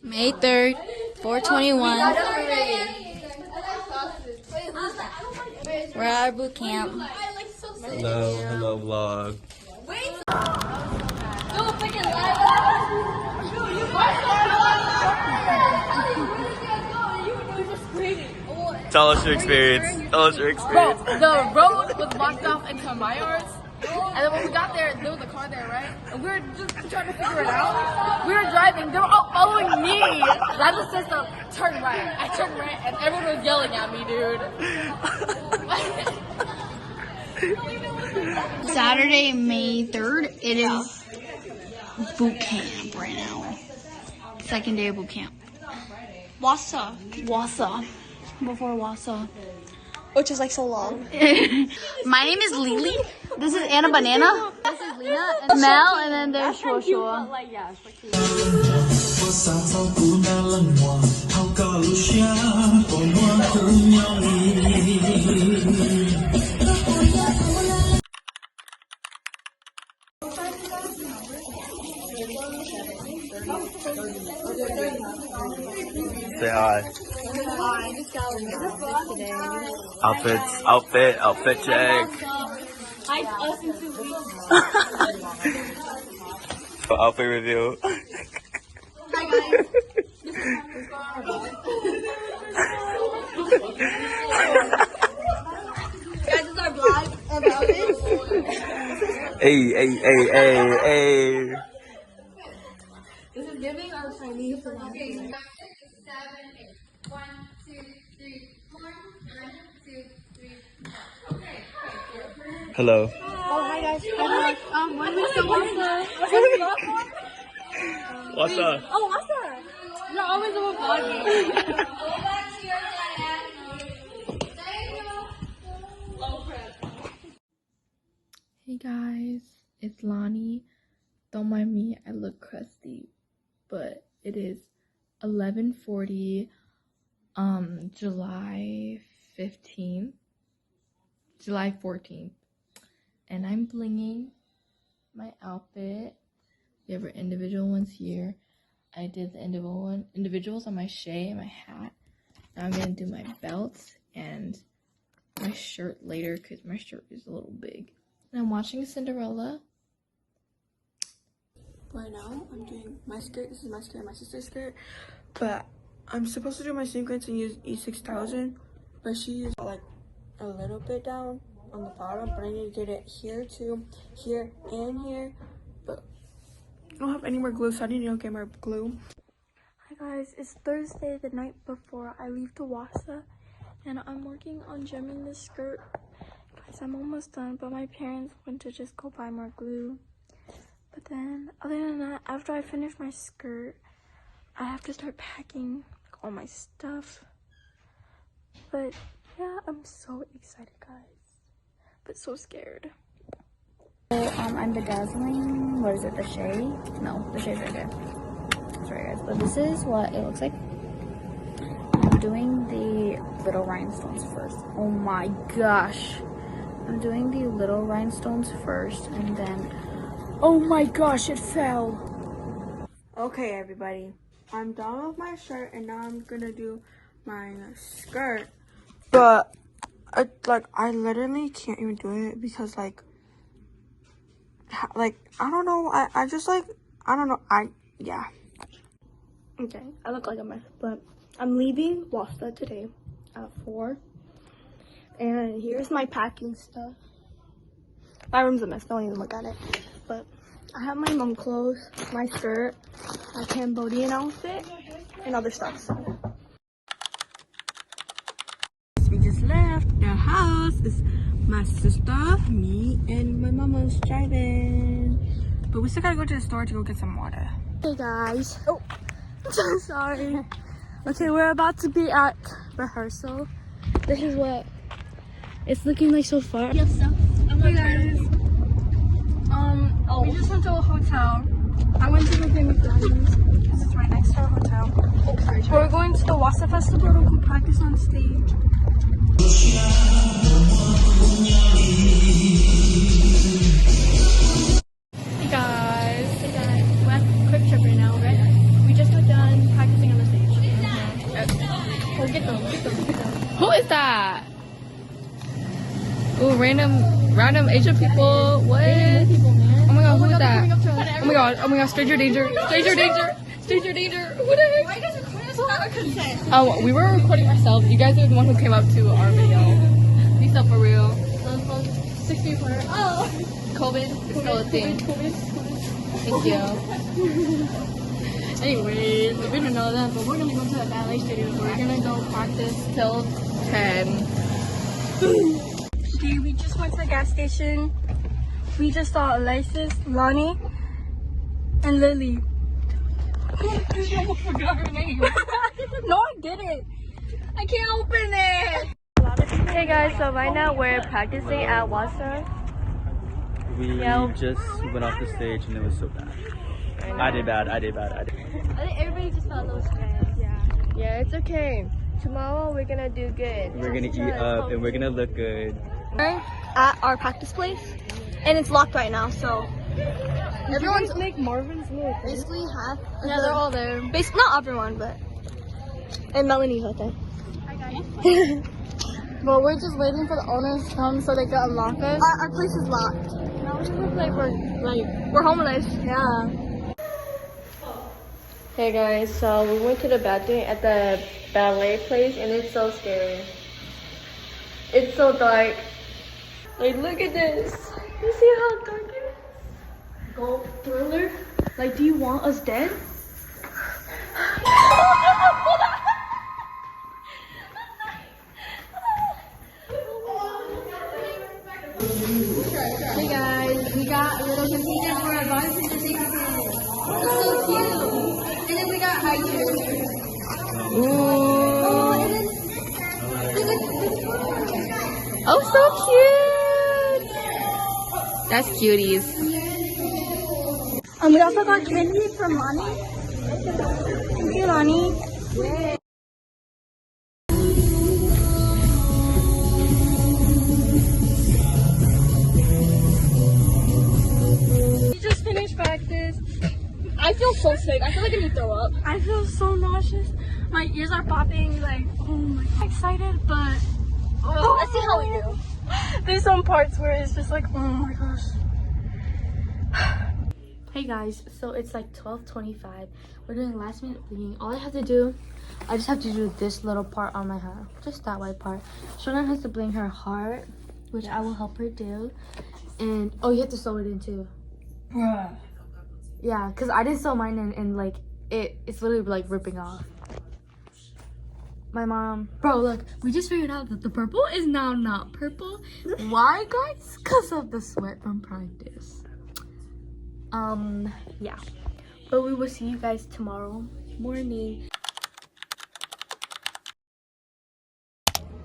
May 3rd, 421. We're at our boot camp. Hello vlog. Tell us your experience. Tell us your experience. Bro, the road was blocked off into my yards. And then when we got there was a car there, right? And we were just trying to figure it out. We were driving, they were all following me. And I just said to turn right. I turned right and everyone was yelling at me, dude. Saturday, May 3rd. It is boot camp right now. Second day of boot camp. Wausau. Before Wausau. Which is like so long. My name is Lily. This is Anna Banana. This is Lena and Mel, and then there's Shua. Say hi. I just got today. Outfit check. Us in 2 weeks. Outfit review. Hi guys. Guys, this is our vlog about it. Hey. This is giving our Chinese for lunch. 7, 8. 1, 2, 3, 4. 1, 2, 3. Okay. Hello. Oh, hi guys. When we still What's up? Oh, what's up? You're always over vlogging. Go back to your dad. Hey guys, it's Lonnie. Don't mind me, I look crusty, but it is 11:40, July 14th, and I'm blinging my outfit. We have our individual ones here. I did the individuals on my shay and my hat. Now I'm gonna do my belts and my shirt later because my shirt is a little big. And I'm watching Cinderella. Right now, I'm doing my skirt. This is my skirt and my sister's skirt. But I'm supposed to do my sequence and use E6000. But she used like a little bit down on the bottom. But I need to get it here too. Here and here. But I don't have any more glue, so I need to go get more glue. Hi guys, it's Thursday, the night before I leave to Wausau. And I'm working on gemming this skirt. Guys, I'm almost done. But my parents went to just go buy more glue. But then, other than that, after I finish my skirt, I have to start packing all my stuff. But yeah, I'm so excited, guys. But so scared. So, I'm bedazzling, what is it, the shay? No, the shay's right there. Sorry guys, but this is what it looks like. I'm doing the little rhinestones first. Oh my gosh. I'm doing the little rhinestones first, and then oh my gosh, it fell. Okay, everybody. I'm done with my shirt, and now I'm gonna do my skirt. But, I literally can't even do it because, I don't know. I just, I don't know. Yeah. Okay, I look like a mess, but I'm leaving Wausau today at 4. And here's my packing stuff. My room's a mess. Don't even look at it. But I have my mom clothes, my skirt, my Cambodian outfit, and other stuff. So. We just left the house. It's my sister, me, and my mama's driving. But we still gotta go to the store to go get some water. Hey guys. Oh, I'm so sorry. Okay, we're about to be at rehearsal. This is what it's looking like so far. Hey guys. We just went to a hotel. I went to the thing with Diamonds. This is right next to our hotel. We're going to the Wausau Festival to go practice on stage. Hey guys. We're at Quick Trip right now, right? We just got done practicing Who is that? Ooh, random Asian people. What? Oh my god, who is that? Oh my god, stranger danger. Who the heck? Why guys recording us without consent? Oh, we were recording ourselves. You guys are the one who came up to our video. Be so for real. 6 feet apart. Oh. COVID is still a thing. Thank you. Anyways, we didn't know that, but we're gonna go to the ballet studio. We're gonna go practice till 10. Okay, we just went to the gas station. We just saw Alexis, Lonnie, and Lily. I forgot her name. No, I didn't. I can't open it. Hey guys, so right now we're practicing at Wausau. We just went off the stage and it was so bad. I did bad. I think everybody just felt a little stressed. Yeah, it's okay. Tomorrow we're gonna do good. We're gonna eat up and we're gonna look good. At our practice place, and it's locked right now, so everyone's make Marvin's look. basically half. Yeah, they're all there. Not everyone, but and Melanie right there. But we're just waiting for the owners to come so they can unlock us. Our place is locked. Now we look like We're homeless. yeah. Hey guys, so we went to the bathroom at the ballet place and it's so scary. It's so dark. Like, look at this. You see how dark it is? Go Thriller. Like, do you want us dead? Hey guys, we got little containers for our bodies and just it's so cute. And then we got high chairs. Oh, so cute! That's cuties. We also got candy from Lonnie. Thank you, Lonnie. We just finished practice. I feel so sick. I feel like I need to throw up. I feel so nauseous. My ears are popping. Like, oh my god. I'm excited, but let's see how we do. There's some parts where it's just like, oh my gosh. Hey guys, so it's like 12:25. We're doing last minute bleeding. All I have to do, I just have to do this little part on my hair, just that white part. Shona has to bling her heart, which I will help her do. And oh, you have to sew it in too. Bruh. Yeah, cause I didn't sew mine in, and like it's literally like ripping off. My mom, bro, look, we just figured out that the purple is now not purple. Why, guys? Cause of the sweat from practice. Yeah, but we will see you guys tomorrow morning.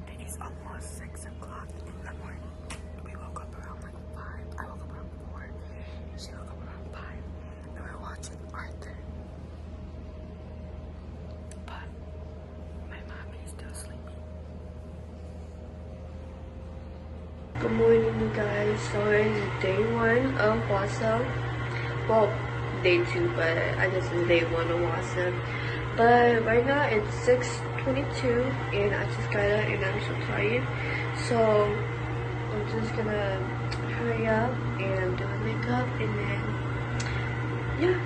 It is almost 6 o'clock in the morning. We woke up around like 5. I woke up around 4. She woke up around 5. And we're watching Arthur. But my mommy is still sleeping. Good morning, you guys. So it's day 1 of Wausau. Well, day 2, but I guess it's day 1 of Wausau. But right now it's 6:22 and I just got up and I'm so tired. So I'm just gonna hurry up and do my makeup and then yeah.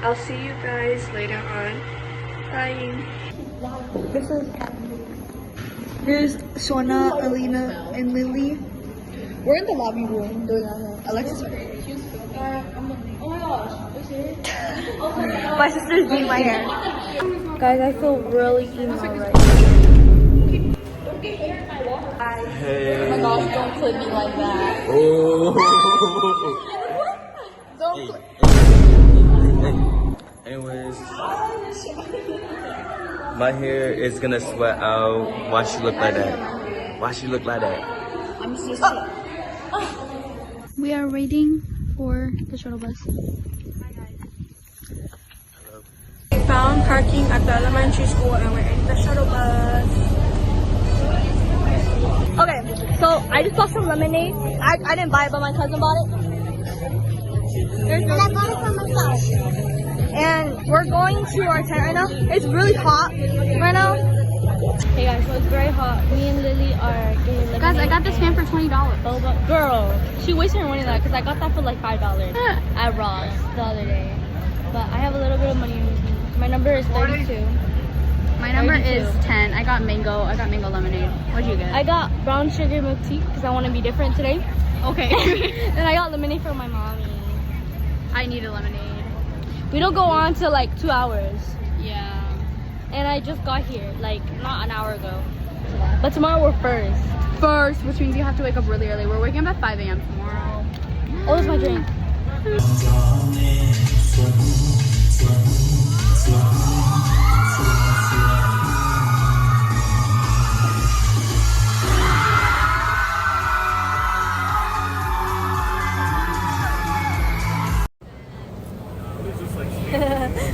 I'll see you guys later on. Bye. Here's Shona, Alina, and Lily. We're in the lobby room doing our hair. Alexis. My sister's doing my hair. Guys, I feel really emo right now. Hey. Oh my gosh, don't clip me like that. Oh. Don't clip. Anyways, my hair is gonna sweat out. Why she look like that? Why she look like that? We are waiting for the shuttle bus. We found parking at the elementary school and we're in the shuttle bus. Okay, so I just bought some lemonade. I didn't buy it, but my cousin bought it. And I bought it for myself. And we're going to our tent right now. It's really hot right now. Hey guys, so it's very hot. Me and Lily are getting lemonade. Guys, I got this fan for $20. Boba. Girl, she wasted her money on that because I got that for like $5 at Ross the other day. But I have a little bit of money. My number is 32. My number 32. is 10. I got mango lemonade. What'd you get? I got brown sugar milk tea because I want to be different today. Okay. And I got lemonade for my mommy. I need a lemonade. We don't go on till like 2 hours. Yeah. And I just got here, like not an hour ago. But tomorrow we're first. Which means you have to wake up really early. We're waking up at 5 a.m. tomorrow. Oh, it's my drink.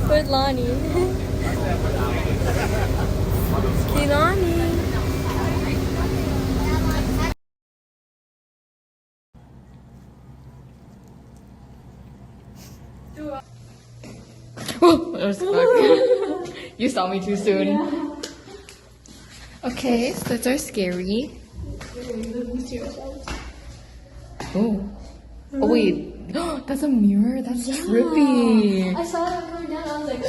Where's Lonnie? Kilani. You saw me too soon. Okay, so that's our scary. Oh. Oh wait. That's a mirror? That's trippy. I saw it going down. I was like,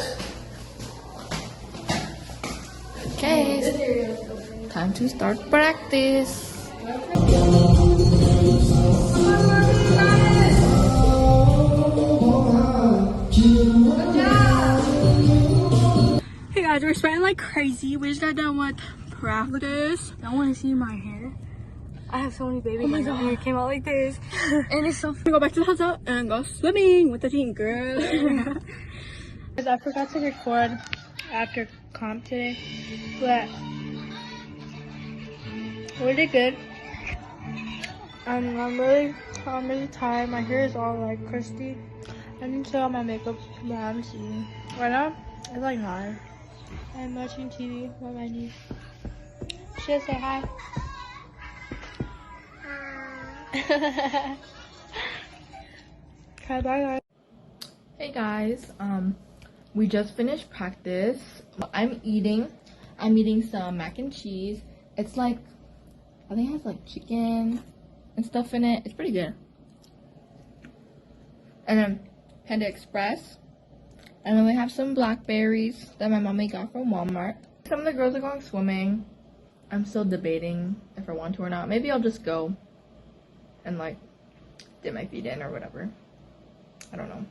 Okay. Time to start practice. Hey guys, we're sweating like crazy. We just got done with practice. I want to see my hair. I have so many baby hairs. My hair came out like this. And it's so We go back to the hotel and go swimming with the team, girl. I forgot to record after comp today, but we did good. I'm really tired. My hair is all like crusty. I need to on my makeup, but I'm seeing. Right now, it's like 9. I'm watching TV with my niece. She'll say hi. Okay, bye guys. Hey guys, we just finished practice. I'm eating some mac and cheese. It's like, I think it has like chicken and stuff in it. It's pretty good. And then Panda Express. And then we have some blackberries that my mommy got from Walmart. Some of the girls are going swimming. I'm still debating if I want to or not. Maybe I'll just go and like dip my feet in or whatever. I don't know.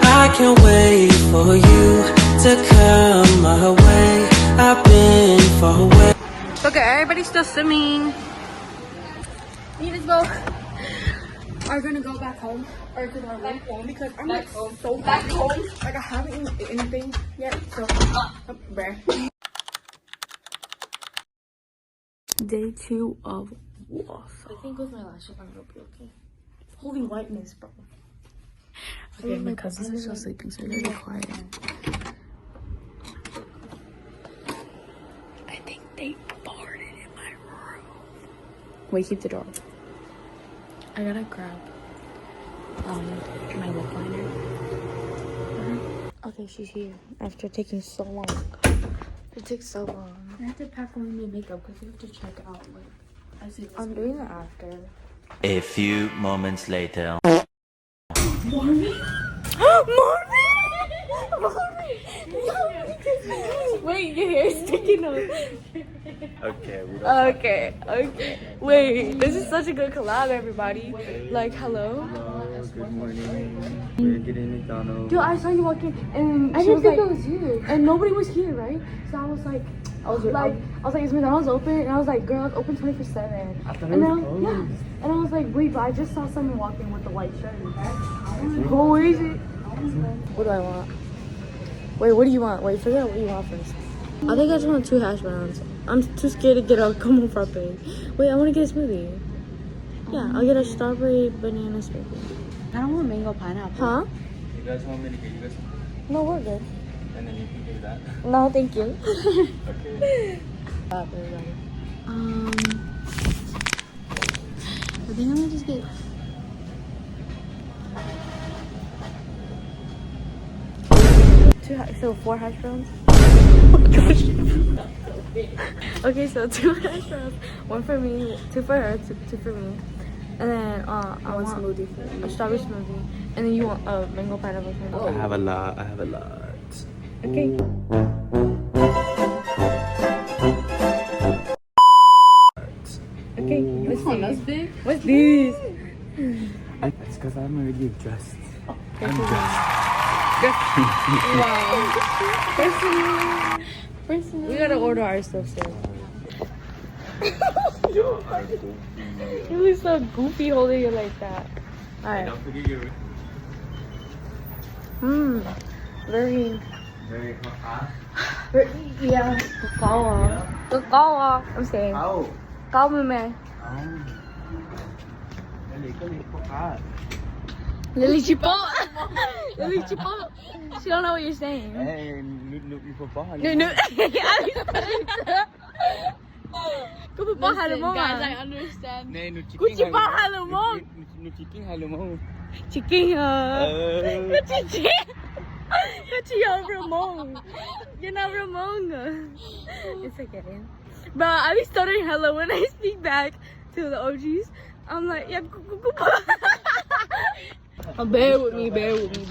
I can't wait for you to come my way. I've been far away. Okay, everybody's still swimming. Me as well. Are gonna go back home or to our back home because I'm like so back home. Like I haven't eaten anything yet, so bruh. Day 2 of Wausau. I think with my lashes I'm gonna be okay. Holy whiteness, bro. Okay, my cousins are still sleeping, so they're really quiet. I think they farted in my room. Wait, keep the door. I gotta grab my lip liner. Okay, she's here. After taking so long. It takes so long. I have to pack away my makeup because we have to check out. Like, I see. I'm doing it after. A few moments later. Wait, your hair's sticking up. Okay, we don't Okay. Wait, this is such a good collab, everybody. Like, hello. Hello, good morning. We're getting McDonald's. Dude, I saw you walking, and I she didn't was think like, it was you. and nobody was here, right? So I was like, is McDonald's open? And I was like, girl, it's open 24/7. I thought And it then, was closed. yeah. And I was like, wait, but I just saw someone walking with the white shirt. Who is it? What do I want? Wait, what do you want? Wait, figure out what you want first. I think I just want 2 hash browns. I'm too scared to get a como frappe. Wait, I want to get a smoothie. Yeah, I'll get a strawberry banana smoothie. I don't want mango pineapple. Huh? You guys want me to get you guys something? No, we're good. And then you can do that. No, thank you. Okay. I think I'm gonna just get. So 4 hash browns. Okay, so 2 hash browns. 1 for me, 2 for her, 2 for me. And then I want smoothie for you. A strawberry smoothie. And then you want a mango pineapple smoothie. I have a lot. Okay. Okay. Let's see. That's big. What's this? It's because I'm already dressed. I'm dressed. We gotta order our stuff soon. You look so goofy holding it like that. Alright. Don't forget your. Very. Hot. Yeah. Kakawa. I'm saying. Ow. Call me, man. Lily Chipo. Lily Chipo. She don't know what you're saying. Hey, No. Kupa halumong. Guys, I understand. Kuchi pa halumong. Chicken. Kuchi Ramon. You're not Ramon. It's okay. But I be stuttering hello when I speak back to the OGs. I'm like, yeah, bear with me. Bear with me.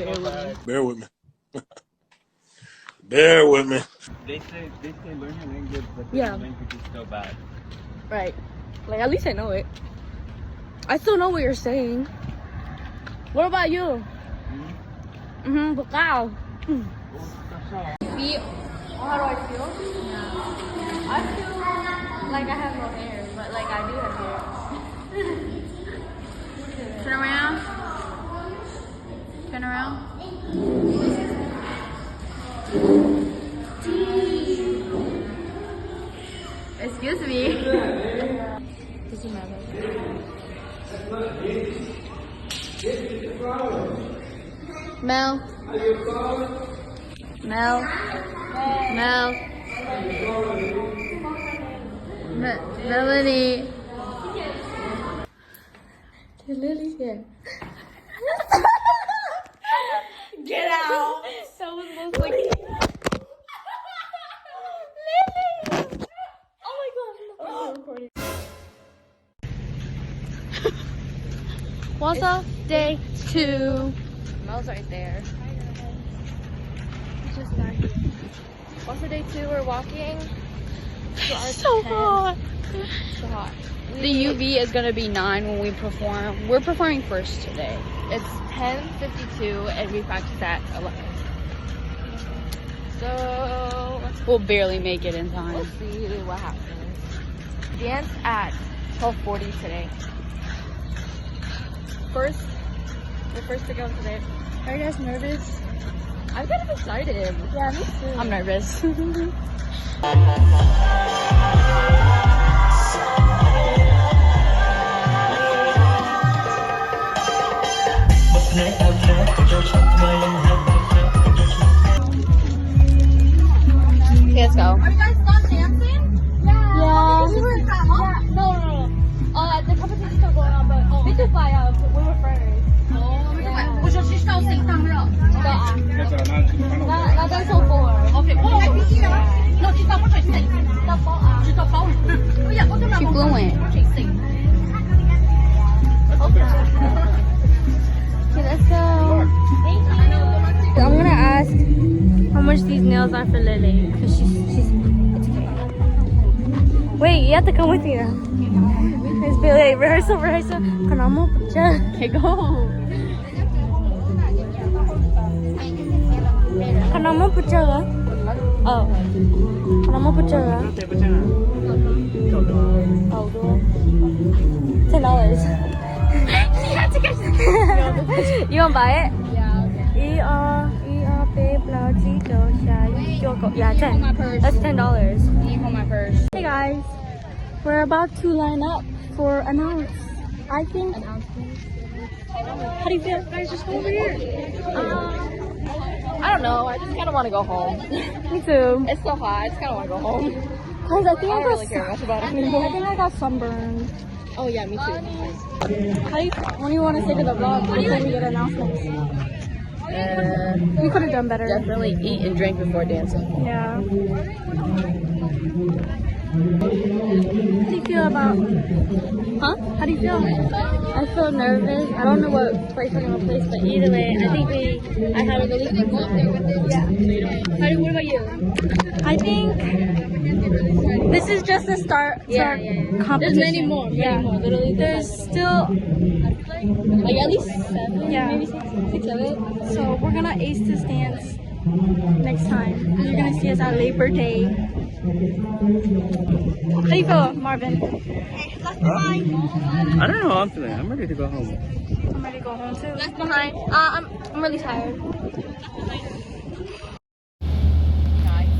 They say learn your language, but Yeah. the language is so bad. Right. Like, at least I know it. I still know what you're saying. What about you? Bukao. How do I feel? Yeah. I feel like I have no hair, but like I do have hair. Turn around. Turn around. Excuse me. Doesn't matter. Mel. Melanie. Lily's here. Get out! That was most like. Lily! Oh my gosh! I'm recording. Wausau, day 2. Mel's right there. It's just not here. Also, day 2, we're walking. So hot. So hot. The UV is gonna be 9 when we perform. We're performing first today. It's 10:52 and we practice at 11. So We'll barely make it in time. we'll see what happens. Dance at 12:40 today. We're first to go today. Are you guys nervous? I'm kind of excited. Yeah, me too. I'm nervous. Okay, let's go. Are you guys done dancing? Yeah. You were that long? No. The competition's still going on, but we just fly out. We were first. 我说是烧水当热。那跟受过。 OK， 我来第一啦。那知道我最谁？知道包。哎呀，我真係 Keep blowing. Okay, let's go. I'm gonna ask how much these nails are for Lily, because she's it's okay. Wait, you have to come with me now. Let's be late. Rehearsal. Kanamo picture. Okay, go. Kanamo picture. Oh. Kanamo picture. Oh, $10. You wanna buy it? Yeah, okay. Yeah, 10. That's $10. Can you hold my purse? Hey guys, we're about to line up for an ounce. I think. How do you feel? Guys, just go over here. I don't know. I just kind of want to go home. Me too. It's so hot. I just kind of want to go home. Cause I think I don't really care much about it anymore. I think I got sunburned. Oh yeah, me too. What do you want to say to the vlog before we get announcements? We could have done better. Definitely eat and drink before dancing. Yeah. How do you feel about? Huh? How do you feel? I feel nervous. I don't know what place we're gonna place, but either way, I think I had a really good time. What about you? I think this is just the start. Yeah. Competition. There's many more. Literally, There's still like at least 7, maybe 6, 7. So we're gonna ace this dance next time. You're gonna see us at Labor Day. How do you feel, Marvin? I don't know how I'm feeling. I'm ready to go home. I'm ready to go home too. Left behind. I'm really tired. Guys,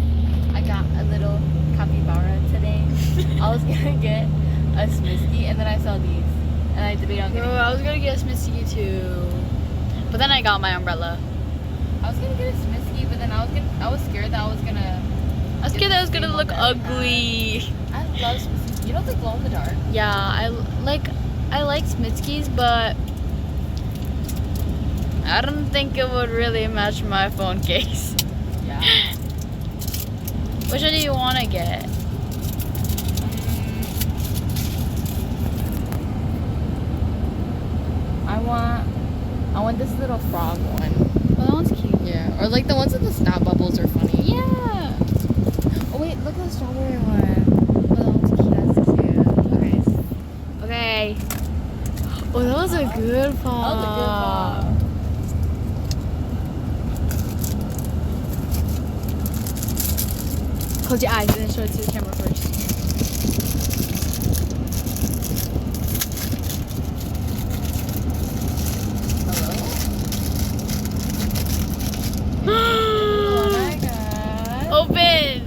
I got a little capybara today. I was gonna get a Smisky and then I saw these. And I debated on getting I was gonna get a Smisky too, but then I got my umbrella. I was gonna get a Smisky, but then I was scared that I was gonna look ugly. I love Smisky. You don't think glow in the dark? Yeah, I like Smitskys, but I don't think it would really match my phone case. Yeah. Which one do you want to get? I want this little frog one. Oh, that one's cute. Yeah. Or like the ones with the snap bubbles are funny. Yeah. Oh wait, look at the strawberry one. Oh, that one's cute. That's cute. Okay. Oh, that was a good pop. That was a good pop. Close your eyes and then show it to the camera first. Oh my god. Open.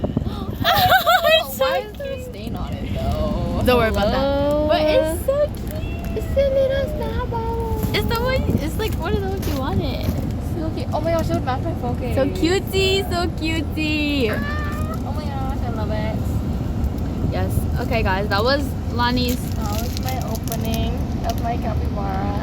It's so Why is there a stain on it though? Don't worry about that. But it's so cute. It's a little snap bubble. It's the one. It's like one of the ones you wanted. So cute. Oh my gosh, it would match my phone case. So cutesy. So cutesy. Oh my gosh, I love it. Yes. Okay, guys. That was Lani's. That was my opening of my capybara.